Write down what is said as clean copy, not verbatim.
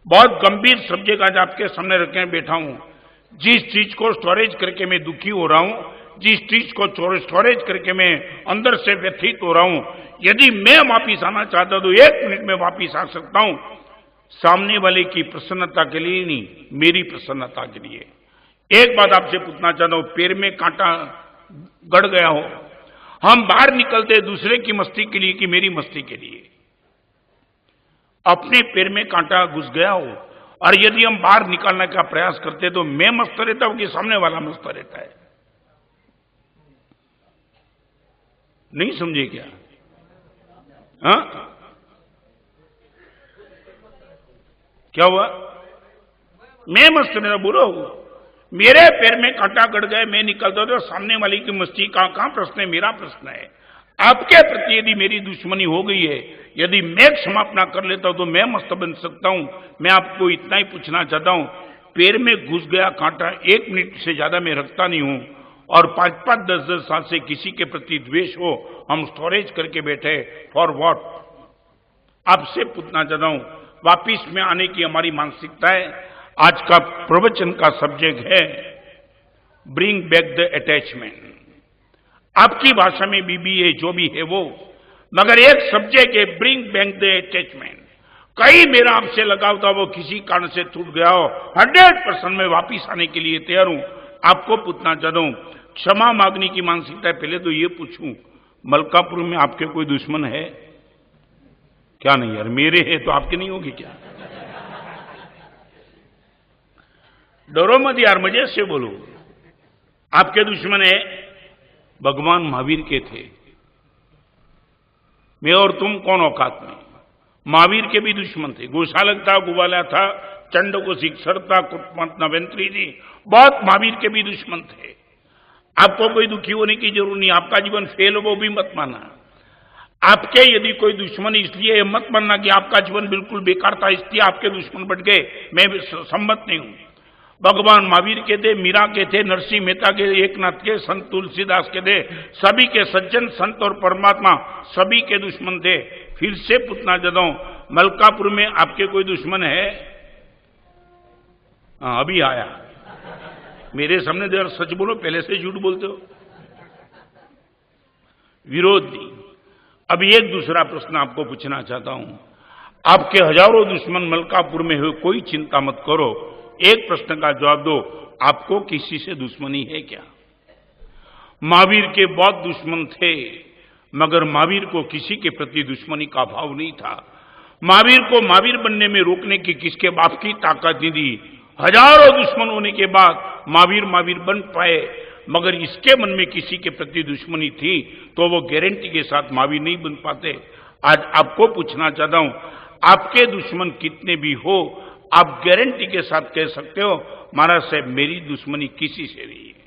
बहुत गंभीर सब्जेक्ट आज आपके सामने रखे बैठा हूं। जिस चीज को स्टोरेज करके मैं दुखी हो रहा हूं, जिस चीज को स्टोरेज करके मैं अंदर से व्यथित हो रहा हूं, यदि मैं वापिस आना चाहता तो 1 मिनट में वापिस आ सकता हूं, सामने वाले की प्रसन्नता के लिए नहीं, मेरी प्रसन्नता के लिए। एक बात आपसे पूछना चाहता हूं, पैर में कांटा गड़ गया हो, हम बाहर निकलते दूसरे की मस्ती के लिए कि मेरी मस्ती के लिए? अपने पैर में कांटा घुस गया हो और यदि हम बाहर निकालने का प्रयास करते तो मैं मस्त रहता हूं कि सामने वाला मस्त रहता है? नहीं समझे क्या? हाँ, क्या हुआ? मैं मस्त रहता, बोलो। मेरे पैर में कांटा गड़ गए, मैं निकलता तो सामने वाली की मस्ती का कहां प्रश्न है? मेरा प्रश्न है। आपके प्रति यदि मेरी दुश्मनी हो गई है, यदि मैं क्षमापना कर लेता हूं तो मैं मस्त बन सकता हूं। मैं आपको इतना ही पूछना चाहता हूं, पैर में घुस गया कांटा 1 मिनट से ज्यादा मैं रखता नहीं हूं, और 5-5, 10-10 साल से किसी के प्रति द्वेष हो, हम स्टोरेज करके बैठे फॉर व्हाट? आपसे पूछना चाहता हूं, वापिस में आने की हमारी मानसिकता है। आज का प्रवचन का सब्जेक्ट है ब्रिंग बैक द अटैचमेंट। आपकी भाषा में बीबीए जो भी है वो, मगर एक सब्जेक्ट है ब्रिंग बैक द अटैचमेंट। कहीं मेरा आपसे लगाव था, वो किसी कारण से टूट गया हो, 100% में वापिस आने के लिए तैयार हूं। आपको पूछना चाहता हूं, क्षमा मांगने की मानसिकता है। पहले तो ये पूछूं, मलकापुर में आपके कोई दुश्मन है क्या? नहीं यार, मेरे है तो आपके नहीं होगी क्या? डरो मत यार, मजे से बोलो। आपके दुश्मन है? भगवान महावीर के थे। मैं और तुम कौन औकात में? महावीर के भी दुश्मन थे। गोशालक था, गुवाला था, चंड को शिक्षर था, कुटमत नवेंत्री जी, बहुत महावीर के भी दुश्मन थे। आपको कोई दुखी होने की जरूरत नहीं। आपका जीवन फेल हो वो भी मत मानना। आपके यदि कोई दुश्मन इसलिए मत मानना कि आपका जीवन बिल्कुल बेकार था इसलिए आपके दुश्मन बढ़ गए, मैं सम्मत नहीं हूं। भगवान महावीर के थे, मीरा के थे, नरसिंह मेहता के, एकनाथ के, संत तुलसीदास के थे, सभी के सज्जन संत और परमात्मा सभी के दुश्मन थे। फिर से पूछना चाहता हूं, मलकापुर में आपके कोई दुश्मन है? हाँ, अभी आया। मेरे सामने देर सच बोलो, पहले से झूठ बोलते हो। विरोधी। अभी एक दूसरा प्रश्न आपको पूछना चाहता हूं, आपके हजारों दुश्मन मलकापुर में हुए, कोई चिंता मत करो। एक प्रश्न का जवाब दो, आपको किसी से दुश्मनी है क्या? महावीर के बहुत दुश्मन थे, मगर महावीर को किसी के प्रति दुश्मनी का भाव नहीं था। महावीर को महावीर बनने में रोकने की किसके बाप की ताकत नहीं दी। हजारों दुश्मन होने के बाद महावीर बन पाए, मगर इसके मन में किसी के प्रति दुश्मनी थी तो वो गारंटी के साथ महावीर नहीं बन पाते। आज आपको पूछना चाहता हूं, आपके दुश्मन कितने भी हो, आप गारंटी के साथ कह सकते हो, महाराज साहब मेरी दुश्मनी किसी से नहीं है।